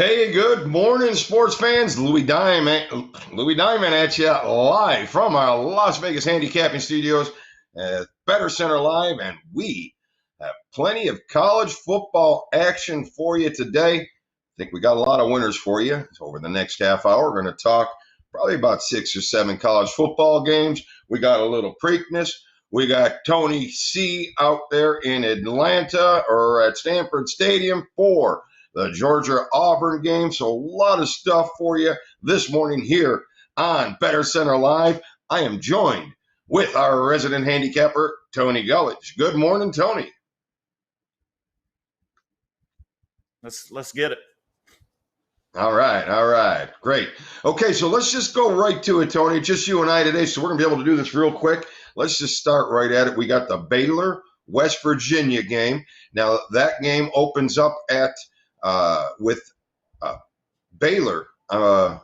Hey, good morning, sports fans. Louis Diamond at you live from our Las Vegas handicapping studios at Bettor Center Live, and we have plenty of college football action for you today. I think we got a lot of winners for you. Over the next half hour, we're going to talk probably about 6 or 7 college football games. We got a little Preakness. We got Tony C out there in Atlanta or at Stanford Stadium for the Georgia-Auburn game. So a lot of stuff for you this morning here on Bettor Center Live. I am joined with our resident handicapper, Tony Gulledge. Good morning, Tony. Let's get it. All right. Great. Okay, so let's just go right to it, Tony. Just you and I today, so we're going to be able to do this real quick. Let's just start right at it. We got the Baylor-West Virginia game. Now, that game opens up at with Baylor, Baylor,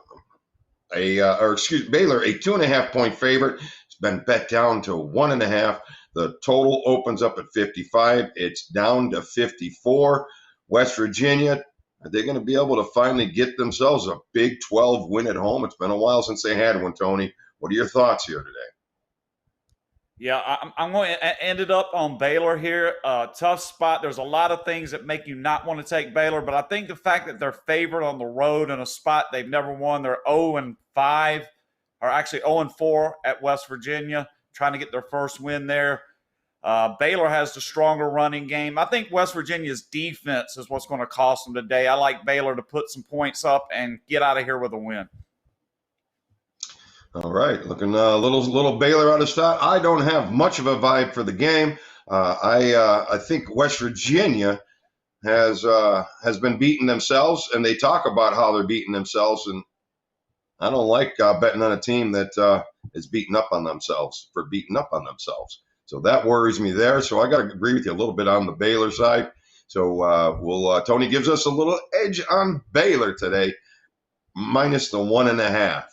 a 2.5 point favorite. It's been bet down to 1.5. The total opens up at 55. It's down to 54. West Virginia, are they going to be able to finally get themselves a Big 12 win at home? It's been a while since they had one, Tony. What are your thoughts here today? Yeah, I'm going to end it up on Baylor here. Tough spot. There's a lot of things that make you not want to take Baylor, but I think the fact that they're favored on the road in a spot they've never won, they're 0-5, or actually 0-4 at West Virginia, trying to get their first win there. Baylor has the stronger running game. I think West Virginia's defense is what's going to cost them today. I like Baylor to put some points up and get out of here with a win. All right, looking a little Baylor out of stock. I don't have much of a vibe for the game. I think West Virginia has been beating themselves, and they talk about how they're beating themselves, and I don't like betting on a team that is beating up on themselves. So that worries me there. So I got to agree with you a little bit on the Baylor side. So Tony gives us a little edge on Baylor today, minus the 1.5.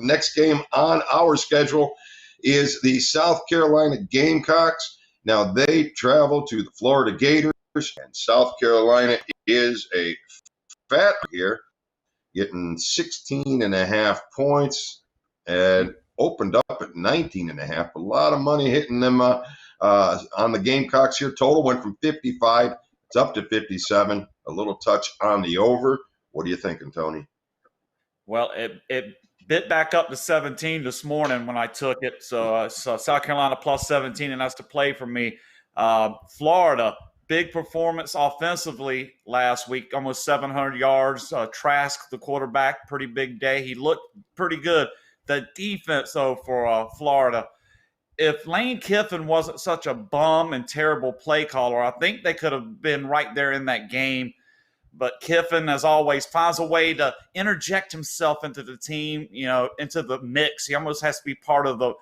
Next game on our schedule is the South Carolina Gamecocks. Now they travel to the Florida Gators, and South Carolina is a fat here, getting 16.5 points and opened up at 19.5. A lot of money hitting them on the Gamecocks here. Total went from 55, it's up to 57. A little touch on the over. What are you thinking, Tony? Well, it bit back up to 17 this morning when I took it. So South Carolina plus 17, and that's to play for me. Florida, big performance offensively last week, almost 700 yards. Trask, the quarterback, pretty big day. He looked pretty good. The defense, though, for Florida, if Lane Kiffin wasn't such a bum and terrible play caller, I think they could have been right there in that game. But Kiffin, as always, finds a way to interject himself into the team, into the mix. He almost has to be part of the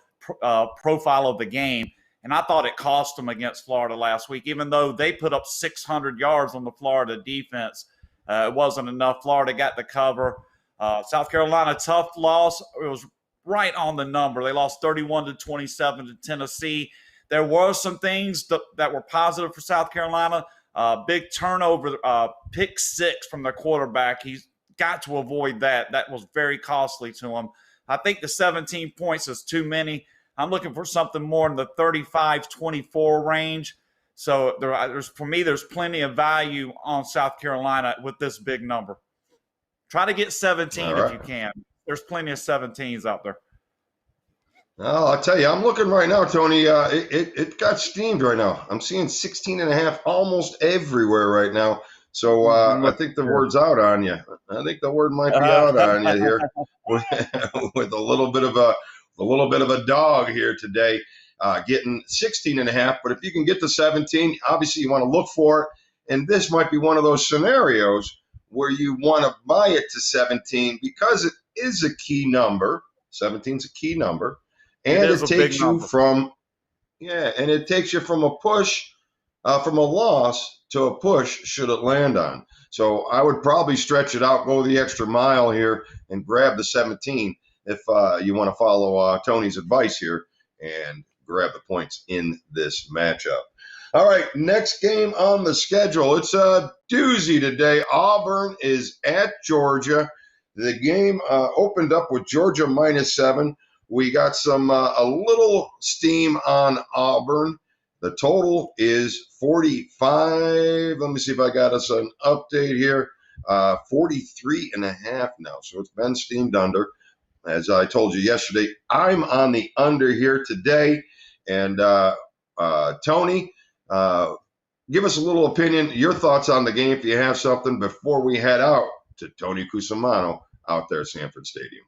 profile of the game. And I thought it cost them against Florida last week, even though they put up 600 yards on the Florida defense. It wasn't enough. Florida got the cover. South Carolina, tough loss. It was right on the number. They lost 31-27 to Tennessee. There were some things that were positive for South Carolina. Big turnover, pick 6 from their quarterback. He's got to avoid that. That was very costly to him. I think the 17 points is too many. I'm looking for something more in the 35-24 range. So there's plenty of value on South Carolina with this big number. Try to get 17 if you can. There's plenty of 17s out there. Well, I'll tell you, I'm looking right now, Tony. It got steamed right now. I'm seeing 16.5 almost everywhere right now. So I think the word's out on you. I think the word might be out on you here with a little bit of a dog here today, getting 16.5. But if you can get to 17, obviously you want to look for it. And this might be one of those scenarios where you want to buy it to 17 because it is a key number. 17 is a key number. And it takes you from a push, from a loss to a push should it land on. So I would probably stretch it out, go the extra mile here, and grab the 17 if you want to follow Tony's advice here and grab the points in this matchup. All right, next game on the schedule. It's a doozy today. Auburn is at Georgia. The game opened up with Georgia -7. We got some a little steam on Auburn. The total is 45. Let me see if I got us an update here. 43.5 now. So it's been steamed under. As I told you yesterday, I'm on the under here today. And Tony, give us a little opinion, your thoughts on the game if you have something before we head out to Tony Cusimano out there at Sanford Stadium.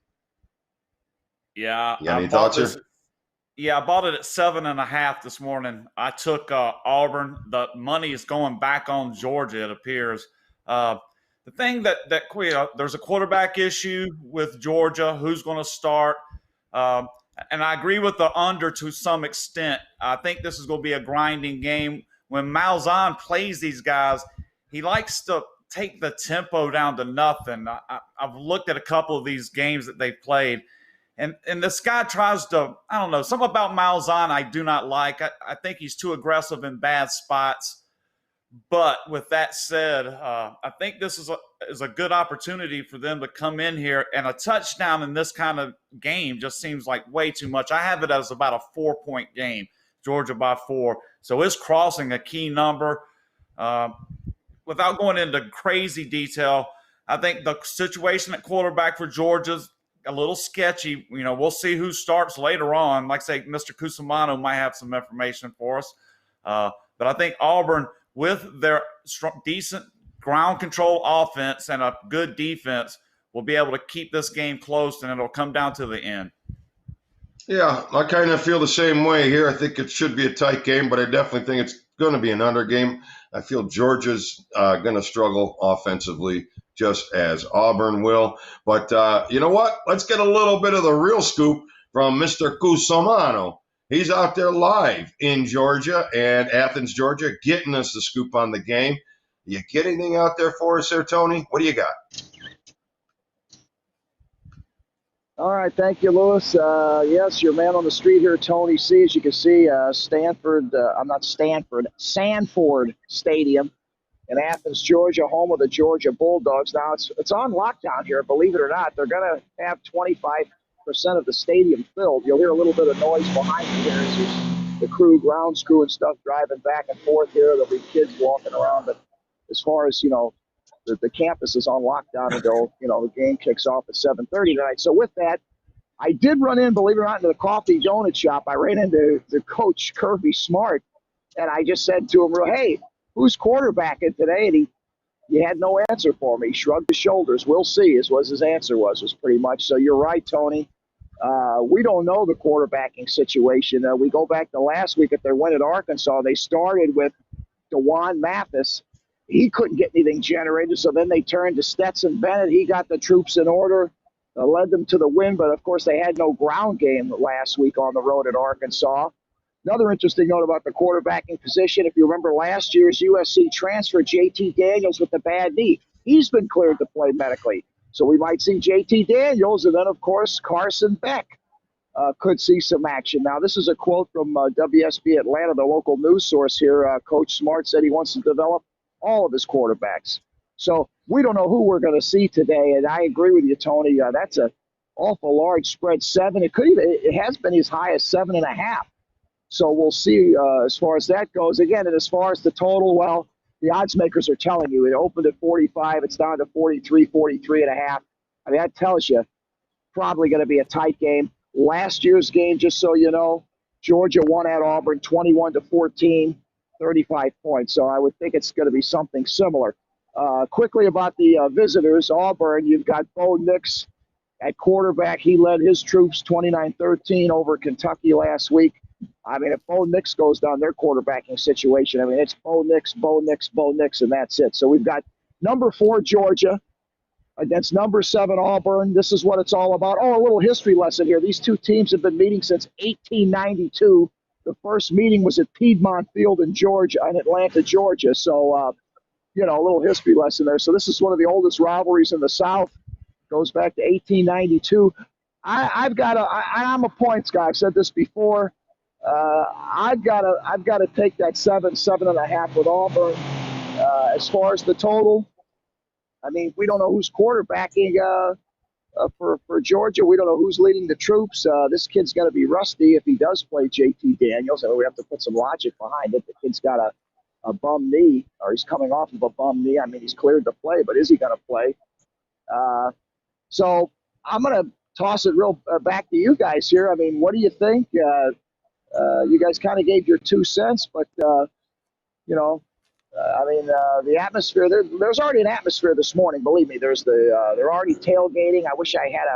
Yeah, you got any thoughts here? Yeah, I bought it at 7.5 this morning. I took Auburn. The money is going back on Georgia, it appears. The thing that there's a quarterback issue with Georgia. Who's going to start? And I agree with the under to some extent. I think this is going to be a grinding game. When Malzahn plays these guys, he likes to take the tempo down to nothing. I've looked at a couple of these games that they've played, and this guy tries to, I don't know, something about Malzahn I do not like. I think he's too aggressive in bad spots. But with that said, I think this is a good opportunity for them to come in here, and a touchdown in this kind of game just seems like way too much. I have it as about a 4-point game, Georgia by 4. So it's crossing a key number. Without going into crazy detail, I think the situation at quarterback for Georgia's a little sketchy. We'll see who starts later on. Like I say, Mr. Cusimano might have some information for us. But I think Auburn, with their decent ground control offense and a good defense, will be able to keep this game close, and it'll come down to the end. Yeah, I kind of feel the same way here. I think it should be a tight game, but I definitely think it's going to be an under game. I feel Georgia's going to struggle offensively, just as Auburn will. But you know what? Let's get a little bit of the real scoop from Mr. Cusimano. He's out there live in Georgia and Athens, Georgia, getting us the scoop on the game. You get anything out there for us there, Tony? What do you got? All right, thank you, Lewis. Yes, your man on the street here, Tony C. As you can see, Sanford Stadium in Athens, Georgia, home of the Georgia Bulldogs. Now, it's on lockdown here, believe it or not. They're going to have 25% of the stadium filled. You'll hear a little bit of noise behind me here as the crew, grounds crew and stuff driving back and forth here. There'll be kids walking around, but as far as, the campus is on lockdown until, the game kicks off at 7:30 tonight. So with that, I did run in, believe it or not, into the coffee donut shop. I ran into the coach, Kirby Smart, and I just said to him, hey, who's quarterbacking today? And he had no answer for me. He shrugged his shoulders. We'll see, was his answer was pretty much. So you're right, Tony. We don't know the quarterbacking situation. We go back to last week at their win at Arkansas. They started with DeJuan Mathis. He couldn't get anything generated, so then they turned to Stetson Bennett. He got the troops in order, led them to the win, but of course they had no ground game last week on the road at Arkansas. Another interesting note about the quarterbacking position, if you remember last year's USC transfer, JT Daniels with the bad knee. He's been cleared to play medically. So we might see JT Daniels, and then, of course, Carson Beck could see some action. Now, this is a quote from WSB Atlanta, the local news source here. Coach Smart said he wants to develop all of his quarterbacks. So we don't know who we're going to see today, and I agree with you, Tony. That's an awful large spread, 7. It has been as high as 7.5. So we'll see as far as that goes. Again, and as far as the total, well, the odds makers are telling you it opened at 45. It's down to 43, 43.5. I mean, that tells you probably going to be a tight game. Last year's game, just so you know, Georgia won at Auburn 21-14, 35 points. So I would think it's going to be something similar. Quickly about the visitors, Auburn, you've got Bo Nix at quarterback. He led his troops 29-13 over Kentucky last week. I mean, if Bo Nix goes down, their quarterbacking situation, I mean, it's Bo Nix, and that's it. So we've got number 4, Georgia, against number 7, Auburn. This is what it's all about. Oh, a little history lesson here. These two teams have been meeting since 1892. The first meeting was at Piedmont Field in Atlanta, Georgia. So, a little history lesson there. So this is one of the oldest rivalries in the South. Goes back to 1892. I'm a points guy. I've said this before. I've got to take that 7.5 with Auburn. As far as the total, I mean, we don't know who's quarterbacking for Georgia. We don't know who's leading the troops. This kid's got to be rusty if he does play JT Daniels. I mean, we have to put some logic behind it. The kid's got a bum knee, or he's coming off of a bum knee. I mean, he's cleared to play, but is he going to play? So I'm going to toss it real back to you guys here. I mean, what do you think? You guys kind of gave your 2 cents, but you know, the atmosphere. There's already an atmosphere this morning. Believe me, they're already tailgating. I wish I had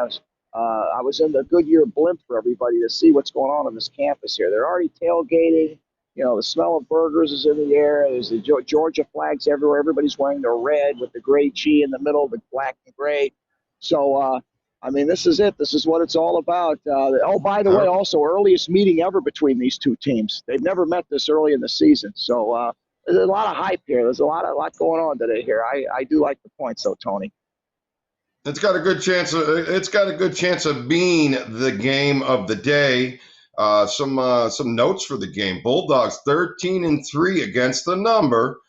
I was in the Goodyear blimp for everybody to see what's going on this campus here. They're already tailgating. You know, the smell of burgers is in the air. There's the Georgia flags everywhere. Everybody's wearing their red with the gray G in the middle, the black and gray. So, I mean, this is it. This is what it's all about. By the way, also earliest meeting ever between these two teams. They've never met this early in the season. So there's a lot of hype here. There's a lot going on today here. I do like the points, though, Tony. It's got a good chance. It's got a good chance of being the game of the day. Some notes for the game. Bulldogs 13-3 against the number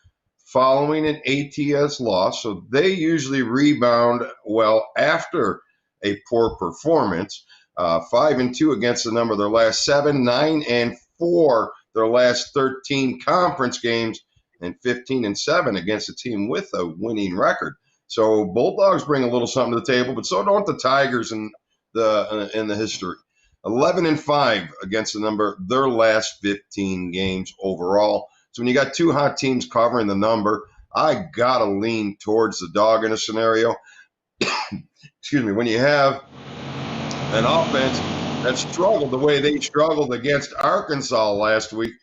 following an ATS loss. So they usually rebound well after a poor performance. 5-2 against the number their last 7, 9-4 their last 13 conference games, and 15-7 against a team with a winning record. So Bulldogs bring a little something to the table, but so don't the Tigers in the history. 11-5 against the number their last 15 games overall. So when you got two hot teams covering the number, I gotta lean towards the dog in a scenario. Excuse me. When you have an offense that struggled the way they struggled against Arkansas last week,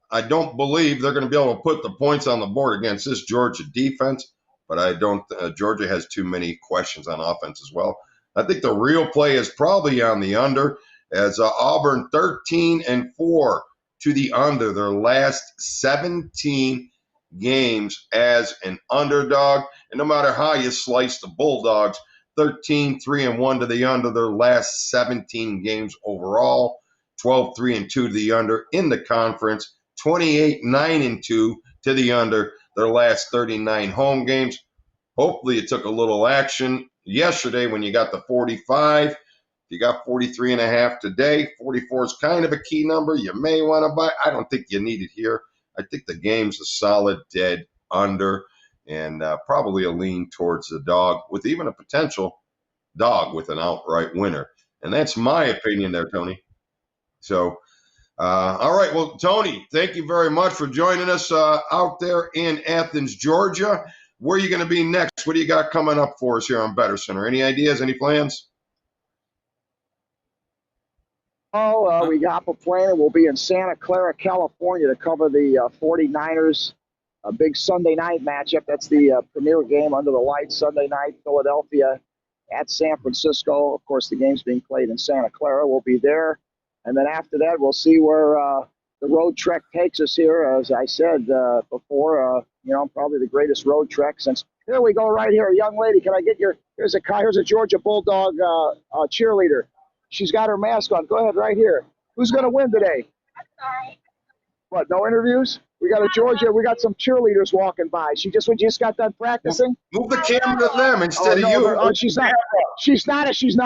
I don't believe they're going to be able to put the points on the board against this Georgia defense. But I don't. Georgia has too many questions on offense as well. I think the real play is probably on the under, as Auburn 13-4 to the under their last 17 games as an underdog. And no matter how you slice the Bulldogs, 13-3-1 to the under their last 17 games overall, 12-3-2 to the under in the conference, 28-9-2 to the under their last 39 home games. Hopefully it took a little action yesterday when you got the 45. You got 43.5 today. 44 is kind of a key number. You may want to buy. I don't think you need it here. I think the game's a solid dead under, and probably a lean towards the dog with even a potential dog with an outright winner. And that's my opinion there, Tony. So, all right. Well, Tony, thank you very much for joining us out there in Athens, Georgia. Where are you going to be next? What do you got coming up for us here on Bettor Center? Any ideas? Any plans? We got a plan. We'll be in Santa Clara, California to cover the 49ers, a big Sunday night matchup. That's the premier game under the lights Sunday night, Philadelphia at San Francisco. Of course, the game's being played in Santa Clara. We'll be there. And then after that, we'll see where the road trek takes us here. As I said before, probably the greatest road trek since. Here we go right here. Young lady, can I get here's a Georgia Bulldog cheerleader. She's got her mask on. Go ahead right here. Who's going to win today? I'm sorry. What, no interviews? We got we got some cheerleaders walking by. We just got done practicing. Move the camera to them instead of you. She's not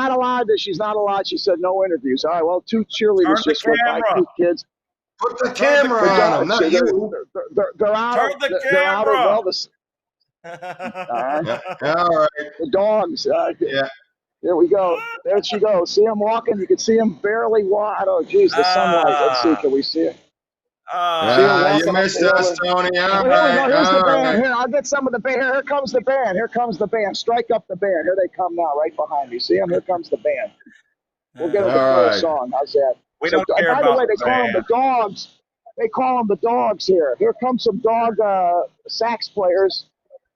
allowed. She's not allowed. She said no interviews. All right, well, two cheerleaders just went by, two kids. Put the camera on them, not you. They're out. Turn the They're out of camera. Elvis. All right. The dogs. Yeah. Here we go. There she goes. See him walking? You can see him barely walk. Oh, geez, the sunlight. Let's see. Can we see it? You missed us, Tony. All right. Here's the band. Here, I'll get some of the band. Here comes the band. Here comes the band. Strike up the band. Here they come now, right behind me. See them? Here comes the band. We'll get them to play a song. How's that? We don't care by about the way, they the call them the dogs. They call them the dogs here. Here comes some dog sax players.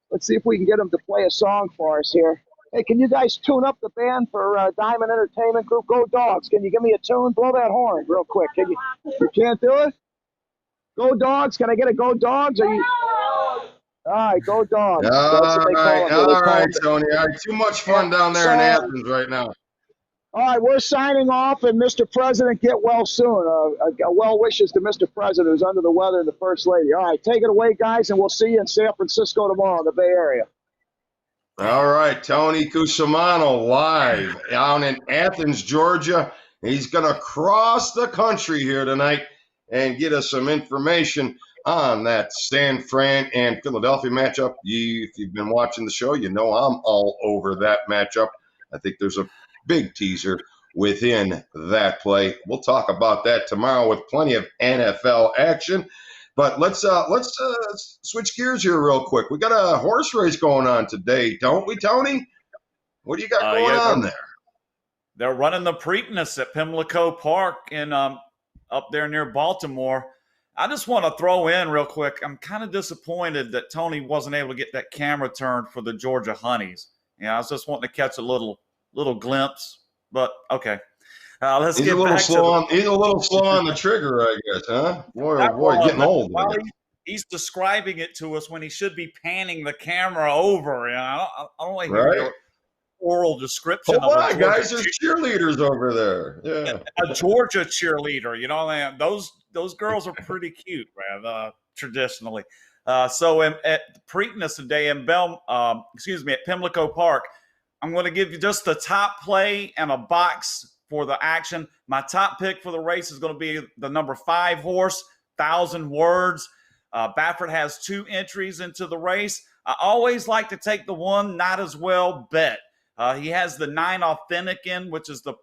Let's see if we can get them to play a song for us here. Hey, can you guys tune up the band for Diamond Entertainment Group? Go Dogs. Can you give me a tune? Blow that horn real quick. Can you? You can't do it? Go Dogs. Can I get a Go Dogs? All right, Go Dogs. All right, Tony. All right, too much fun down there in Athens right now. All right, we're signing off, and Mr. President, get well soon. Well wishes to Mr. President, who's under the weather, and the First Lady. All right, take it away, guys, and we'll see you in San Francisco tomorrow in the Bay Area. All right, Tony Cusimano live down in Athens, Georgia. He's going to cross the country here tonight and get us some information on that San Fran and Philadelphia matchup. If you've been watching the show, you know I'm all over that matchup. I think there's a big teaser within that play. We'll talk about that tomorrow with plenty of NFL action. But let's switch gears here real quick. We got a horse race going on today, don't we, Tony? What do you got going on there? They're running the Preakness at Pimlico Park in up there near Baltimore. I just want to throw in real quick, I'm kind of disappointed that Tony wasn't able to get that camera turned for the Georgia Honeys. I was just wanting to catch a little glimpse, but okay. He's a little slow on the trigger, I guess, huh? Boy, getting old. He's describing it to us when he should be panning the camera over. I don't like hearing an oral description. Hold on, guys. There's cheerleaders over there. Yeah, a Georgia cheerleader. Those girls are pretty cute, man. Traditionally. So at Preakness today in at Pimlico Park, I'm going to give you just the top play and a box for the action. My top pick for the race is going to be the number 5 horse, 1,000 Words. Baffert has 2 entries into the race. I always like to take the one not as well bet. He has the 9 Authentic in, which is the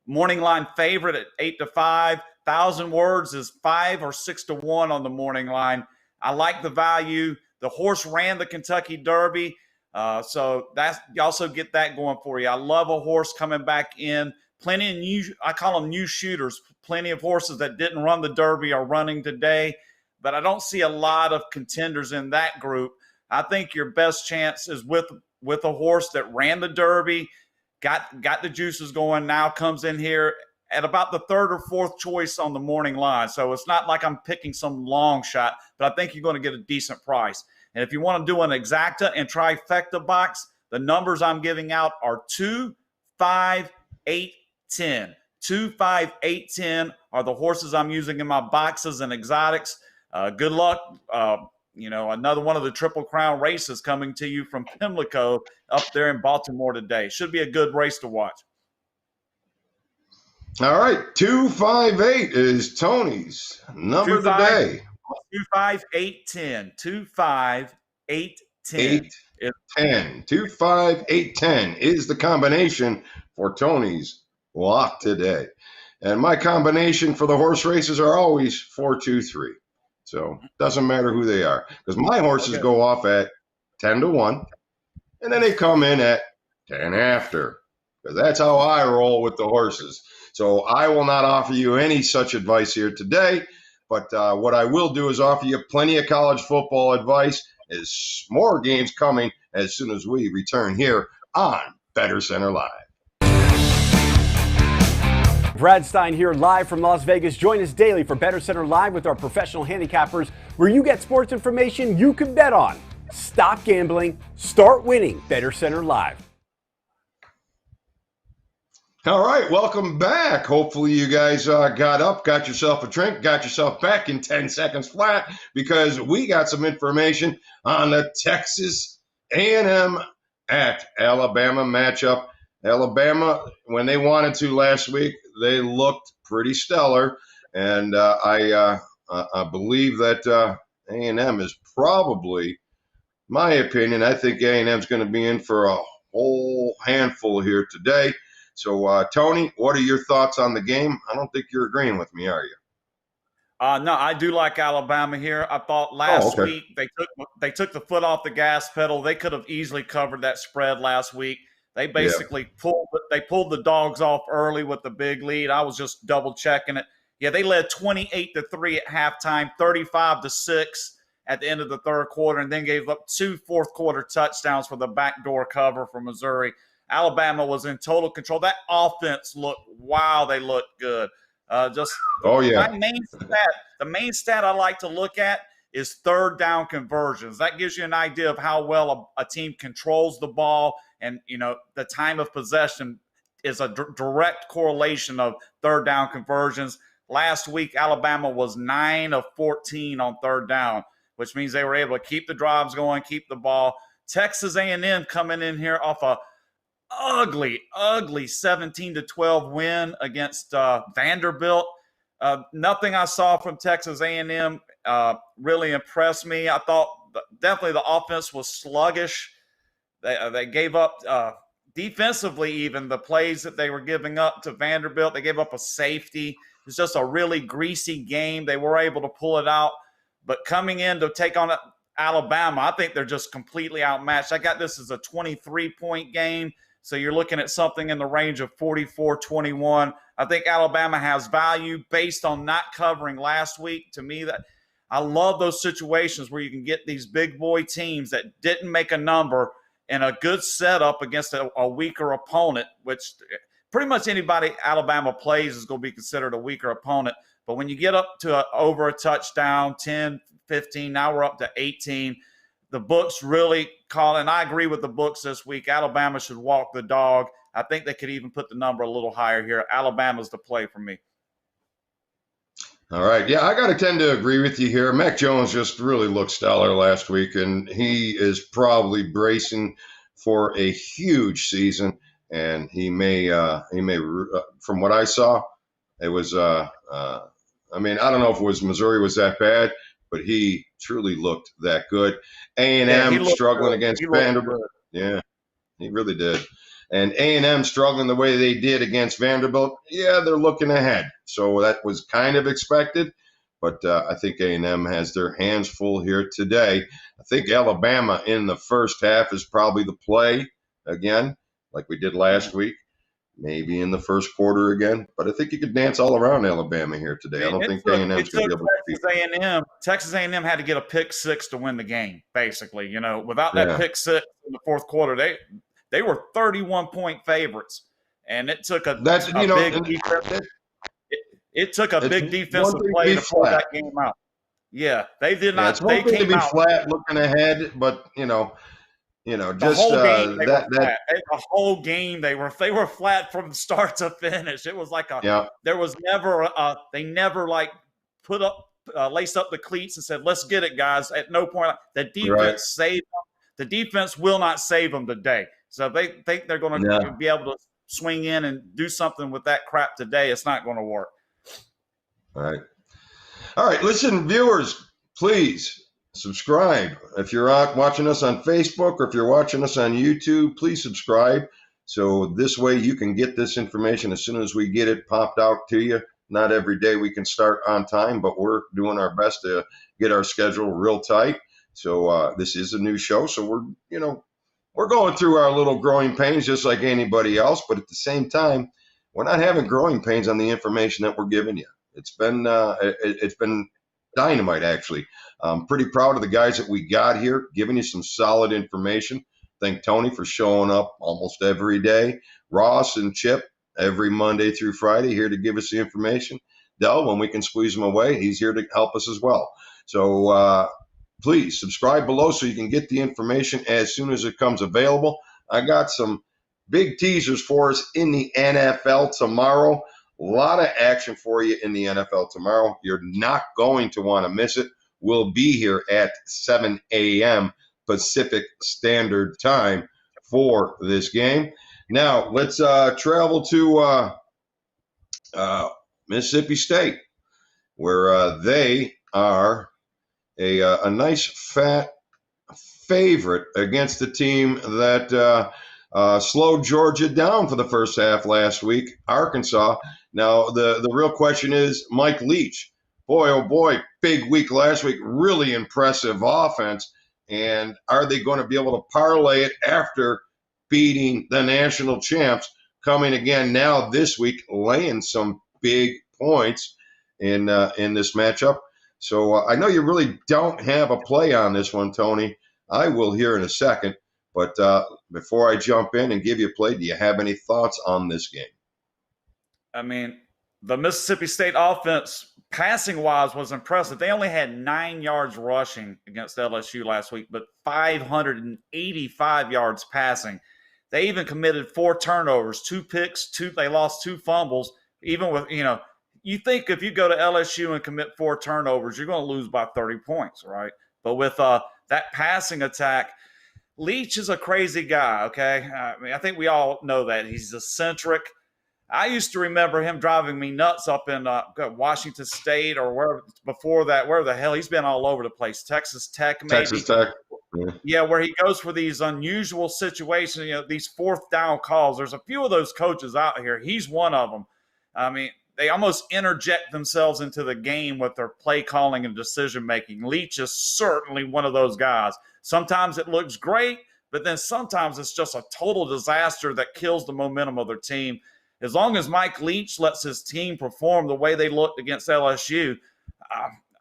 morning line favorite at 8-5. 1,000 Words is 5 or 6-1 on the morning line. I like the value. The horse ran the Kentucky Derby. So you also get that going for you. I love a horse coming back in. Plenty of new, I call them new shooters. Plenty of horses that didn't run the Derby are running today, but I don't see a lot of contenders in that group. I think your best chance is with a horse that ran the Derby, got the juices going, now comes in here at about the 3rd or 4th choice on the morning line. So it's not like I'm picking some long shot, but I think you're going to get a decent price. And if you want to do an exacta and trifecta box, the numbers I'm giving out are 2, 5, 8, 10. 2, 5, 8, 10 are the horses I'm using in my boxes and exotics. Good luck. Another one of the Triple Crown races coming to you from Pimlico up there in Baltimore today. Should be a good race to watch. All right. 2, 5, 8 is Tony's number today. 2, 5, 8, 10. 2, 5, 8, 10. 8, 10. 2, 5, 8, 10 is the combination for Tony's lock today. And my combination for the horse races are always 4, 2, 3. So it doesn't matter who they are, because my horses go off at 10-1, and then they come in at 10 after, because that's how I roll with the horses. So I will not offer you any such advice here today. But what I will do is offer you plenty of college football advice. There's more games coming as soon as we return here on Bettor Center Live. Brad Stein here live from Las Vegas. Join us daily for Bettor Center Live with our professional handicappers, where you get sports information you can bet on. Stop gambling, start winning. Bettor Center Live. All right, welcome back. Hopefully you guys got up, got yourself a drink, got yourself back in 10 seconds flat, because we got some information on the Texas A&M at Alabama matchup. Alabama, when they wanted to last week, they looked pretty stellar, and I believe that A&M is probably, my opinion, I think A&M is going to be in for a whole handful here today. So, Tony, what are your thoughts on the game? I don't think you're agreeing with me, are you? No, I do like Alabama here. I thought last week they took the foot off the gas pedal. They could have easily covered that spread last week. They basically pulled the dogs off early with the big lead. I was just double checking it. Yeah, they led 28-3 at halftime, 35-6 at the end of the third quarter, and then gave up 2 fourth-quarter touchdowns for the backdoor cover for Missouri. Alabama was in total control. That offense they looked good. The main stat I like to look at is third down conversions. That gives you an idea of how well a team controls the ball and, the time of possession. is a direct correlation of third down conversions. Last week, Alabama was 9 of 14 on third down, which means they were able to keep the drives going, keep the ball. Texas A&M coming in here off a ugly 17-12 win against Vanderbilt. Nothing I saw from Texas A&M really impressed me. I thought definitely the offense was sluggish. They gave up defensively, even the plays that they were giving up to Vanderbilt. They gave up a safety. It was just a really greasy game. They were able to pull it out. But coming in to take on Alabama, I think they're just completely outmatched. I got this as a 23-point game. So you're looking at something in the range of 44-21. I think Alabama has value based on not covering last week. To me, that I love those situations where you can get these big boy teams that didn't make a number in a good setup against a weaker opponent, which pretty much anybody Alabama plays is going to be considered a weaker opponent. But when you get up to over a touchdown, 10, 15, now we're up to 18. The books really call, and I agree with the books this week. Alabama should walk the dog. I think they could even put the number a little higher here. Alabama's the play for me. All right. Yeah, I got to tend to agree with you here. Mac Jones just really looked stellar last week, and he is probably bracing for a huge season. And he may, from what I saw, it was, I don't know if it was Missouri was that bad, but he truly looked that good. A&M struggling against Vanderbilt. Yeah, he really did. And A&M struggling the way they did against Vanderbilt. Yeah, they're looking ahead. So that was kind of expected. But I think A&M has their hands full here today. I think Alabama in the first half is probably the play again, like we did last week. Maybe in the first quarter again, but I think you could dance all around Alabama here today. I don't think A&M's going to be able to beat Texas A&M had to get a pick six to win the game, basically. You know, without that pick six in the fourth quarter, they were 31-point favorites, and it took big defense. It took a big defensive play to pull that game out. Yeah, they did not. It's one thing to be flat looking ahead, but just the whole game they were flat from start to finish. It was like there was never they never like put up laced up the cleats and said, let's get it, guys. At no point the defense saved them. The defense will not save them today. So if they think they're going to be able to swing in and do something with that crap today, it's not going to work. All right. Listen, viewers, please subscribe. If you're out watching us on Facebook or if you're watching us on YouTube, please subscribe. So this way you can get this information as soon as we get it popped out to you. Not every day we can start on time, but we're doing our best to get our schedule real tight. So this is a new show. So we're going through our little growing pains just like anybody else. But at the same time, we're not having growing pains on the information that we're giving you. It's been dynamite, actually. I'm pretty proud of the guys that we got here, giving you some solid information. Thank Tony for showing up almost every day. Ross and Chip every Monday through Friday here to give us the information. Dell, when we can squeeze him away, he's here to help us as well. So please subscribe below so you can get the information as soon as it comes available. I got some big teasers for us in the NFL tomorrow. A lot of action for you in the NFL tomorrow. You're not going to want to miss it. We'll be here at 7 a.m. Pacific Standard Time for this game. Now, let's travel to Mississippi State, where they are a nice fat favorite against the team that slowed Georgia down for the first half last week, Arkansas. Now, the real question is Mike Leach. Boy, oh boy, big week last week, really impressive offense. And are they going to be able to parlay it after beating the national champs, coming again now this week, laying some big points in this matchup? So I know you really don't have a play on this one, Tony. I will here in a second. But before I jump in and give you a play, do you have any thoughts on this game? I mean, the Mississippi State offense, passing-wise, was impressive. They only had 9 yards rushing against LSU last week, but 585 yards passing. They even committed 4 turnovers, 2 picks, they lost 2 fumbles. Even with, you think if you go to LSU and commit 4 turnovers, you're going to lose by 30 points, right? But with that passing attack, Leach is a crazy guy, okay? I think we all know that. He's eccentric. I used to remember him driving me nuts up in Washington State or where before that, where the hell he's been all over the place. Texas Tech, maybe. Texas Tech. Yeah, where he goes for these unusual situations, these 4th down calls. There's a few of those coaches out here. He's one of them. I mean, they almost interject themselves into the game with their play calling and decision making. Leach is certainly one of those guys. Sometimes it looks great, but then sometimes it's just a total disaster that kills the momentum of their team. As long as Mike Leach lets his team perform the way they looked against LSU,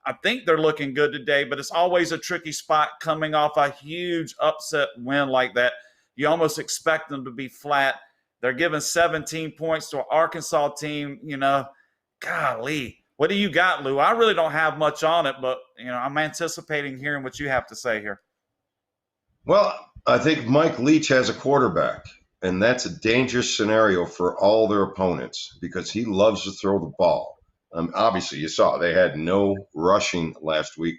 I think they're looking good today, but it's always a tricky spot coming off a huge upset win like that. You almost expect them to be flat. They're giving 17 points to an Arkansas team, golly. What do you got, Lou? I really don't have much on it, but, I'm anticipating hearing what you have to say here. Well, I think Mike Leach has a quarterback, and that's a dangerous scenario for all their opponents because he loves to throw the ball. Obviously, you saw they had no rushing last week.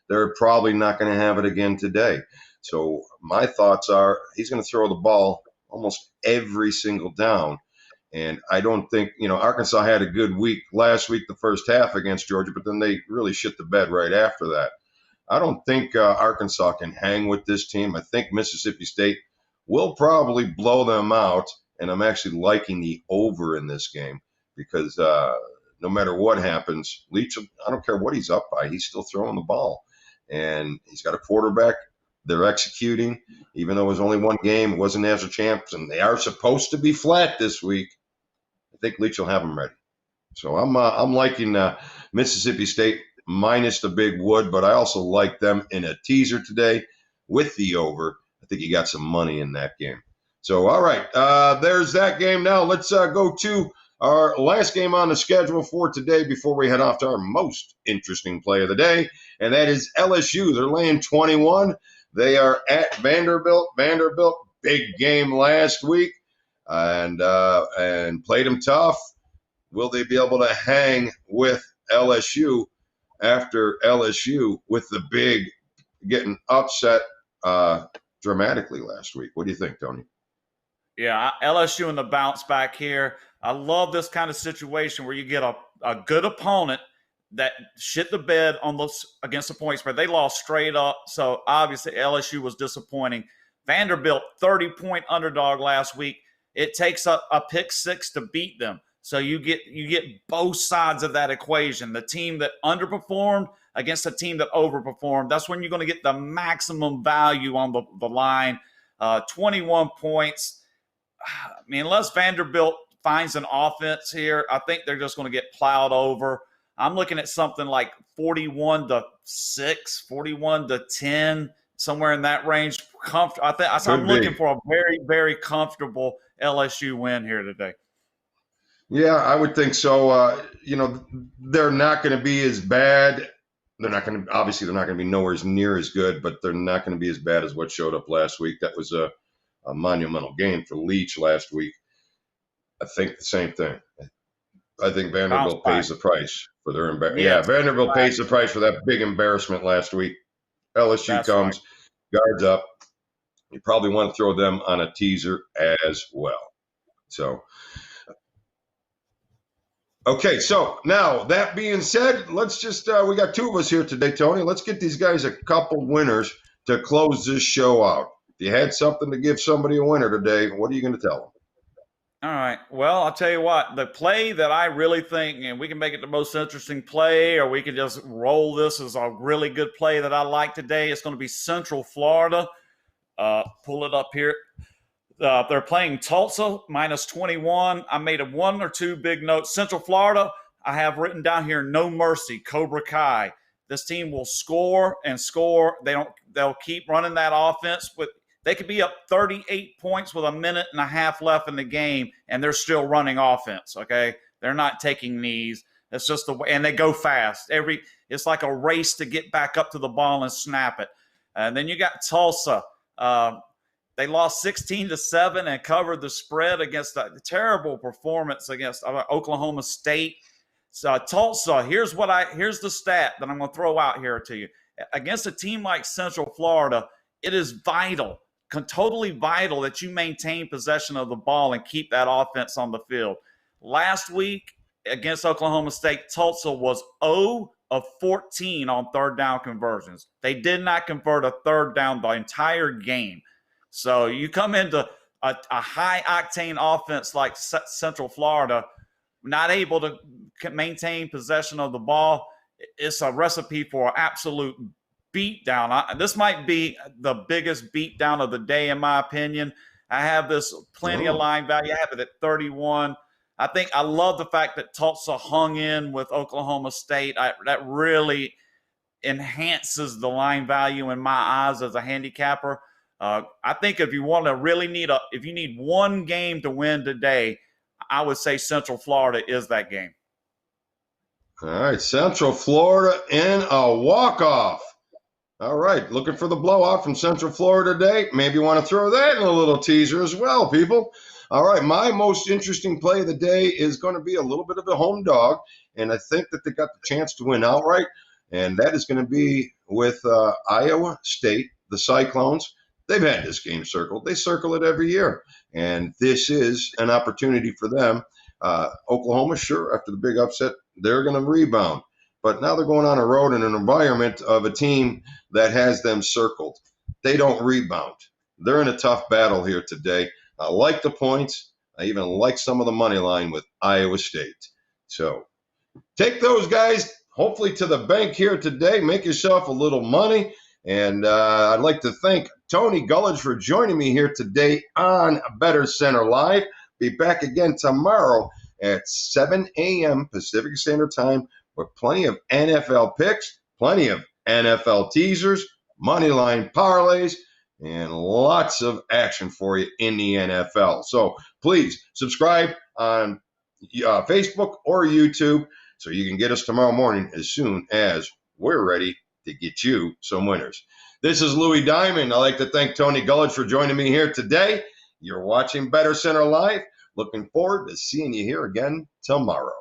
They're probably not going to have it again today. So my thoughts are he's going to throw the ball almost every single down. And I don't think, Arkansas had a good week last week, the first half against Georgia, but then they really shit the bed right after that. I don't think Arkansas can hang with this team. I think Mississippi State will probably blow them out. And I'm actually liking the over in this game because no matter what happens, Leach, I don't care what he's up by, he's still throwing the ball. And he's got a quarterback. They're executing, even though it was only one game. It wasn't national champs, and they are supposed to be flat this week. I think Leach will have them ready. So I'm liking Mississippi State minus the big wood, but I also like them in a teaser today with the over. I think you got some money in that game. So, all right, there's that game. Now let's go to our last game on the schedule for today before we head off to our most interesting play of the day, and that is LSU. They're laying 21. They are at Vanderbilt. Vanderbilt, big game last week, and played them tough. Will they be able to hang with LSU after LSU with the big getting upset dramatically last week? What do you think, Tony? Yeah, LSU in the bounce back here. I love this kind of situation where you get a good opponent that shit the bed on those against the point spread. They lost straight up, so obviously LSU was disappointing. Vanderbilt, 30-point underdog last week. It takes a pick 6 to beat them. So you get both sides of that equation. The team that underperformed against a team that overperformed. That's when you're going to get the maximum value on the line. 21 points. I mean, unless Vanderbilt finds an offense here, I think they're just going to get plowed over. I'm looking at something like 41-6, 41-10, somewhere in that range. I'm looking for a very, very comfortable LSU win here today. Yeah, I would think so. They're not going to be as bad. They're not going to be nowhere near as good, but they're not going to be as bad as what showed up last week. That was a monumental game for Leach last week. I think the same thing. I think Vanderbilt pays the price for their embarrassment. Yeah, Vanderbilt pays the price for that big embarrassment last week. LSU comes, guards up. You probably want to throw them on a teaser as well. So, okay, so now that being said, let's just we got 2 of us here today, Tony. Let's get these guys a couple winners to close this show out. If you had something to give somebody a winner today, what are you going to tell them? All right. Well, I'll tell you what, the play that I really think, and we can make it the most interesting play, or we can just roll this as a really good play that I like today. It's going to be Central Florida. Pull it up here. They're playing Tulsa, minus 21. I made 1 or 2 big notes. Central Florida, I have written down here, no mercy, Cobra Kai. This team will score and score. They'll keep running that offense, but they could be up 38 points with a minute and a half left in the game, and they're still running offense, okay? They're not taking knees. It's just the way, and they go fast. It's like a race to get back up to the ball and snap it. And then you got Tulsa. They lost 16-7 and covered the spread against a terrible performance against Oklahoma State. So Tulsa, here's the stat that I'm going to throw out here to you. Against a team like Central Florida, it is vital, totally vital that you maintain possession of the ball and keep that offense on the field. Last week against Oklahoma State, Tulsa was 0 of 14 on third down conversions. They did not convert a third down the entire game. So you come into a high-octane offense like Central Florida, not able to maintain possession of the ball, it's a recipe for an absolute beatdown. This might be the biggest beatdown of the day, in my opinion. I have this plenty of line value. I have it at 31. I love the fact that Tulsa hung in with Oklahoma State. That really enhances the line value in my eyes as a handicapper. I think if you want to really if you need one game to win today, I would say Central Florida is that game. All right, Central Florida in a walk-off. All right, looking for the blowout from Central Florida today. Maybe you want to throw that in a little teaser as well, people. All right, my most interesting play of the day is going to be a little bit of a home dog, and I think that they got the chance to win outright, and that is going to be with Iowa State, the Cyclones. They've had this game circled. They circle it every year, and this is an opportunity for them. Oklahoma, sure, after the big upset, they're going to rebound. But now they're going on a road in an environment of a team that has them circled. They don't rebound. They're in a tough battle here today. I like the points. I even like some of the money line with Iowa State. So take those guys, hopefully, to the bank here today. Make yourself a little money. And I'd like to thank Tony Gulledge for joining me here today on Bettor Center Live. Be back again tomorrow at 7 a.m. Pacific Standard Time with plenty of NFL picks, plenty of NFL teasers, money line parlays, and lots of action for you in the NFL. So please subscribe on Facebook or YouTube so you can get us tomorrow morning as soon as we're ready to get you some winners. This is Louis Diamond. I'd like to thank Tony Gulledge for joining me here today. You're watching Bettor Center Live. Looking forward to seeing you here again tomorrow.